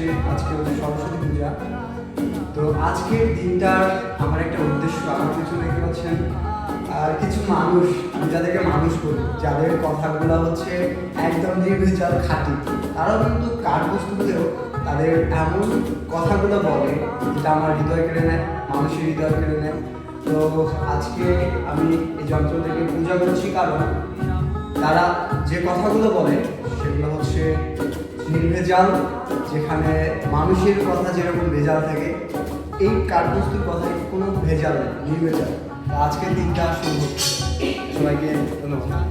হচ্ছে আজকে হচ্ছে সরস্বতী পূজা। তো আজকের দিনটার আমার একটা উদ্দেশ্য, আমার কিছু দেখতে পাচ্ছেন কিছু মানুষ, আমি যাদেরকে মানুষ বলি, যাদের কথাগুলো হচ্ছে একদম নির্ভেজাল খাঁটি, তারাও কিন্তু কাঠ বস্তু হলেও তাদের এমন কথাগুলো বলে যেটা আমার হৃদয় কেড়ে নেয়, মানুষের হৃদয় কেড়ে নেয়। তো আজকে আমি এই যন্ত্র থেকে পূজা করছি, কারণ তারা যে কথাগুলো বলে সেগুলো হচ্ছে নির্ভেজাল, যেখানে মানুষের কথা যেরকম ভেজাল থাকে, এই কাঠবস্তুর কথায় কোনো ভেজাল নেই, নির্ভেজাল। তো আজকের দিনটা শুরু হচ্ছে। সবাইকে ধন্যবাদ।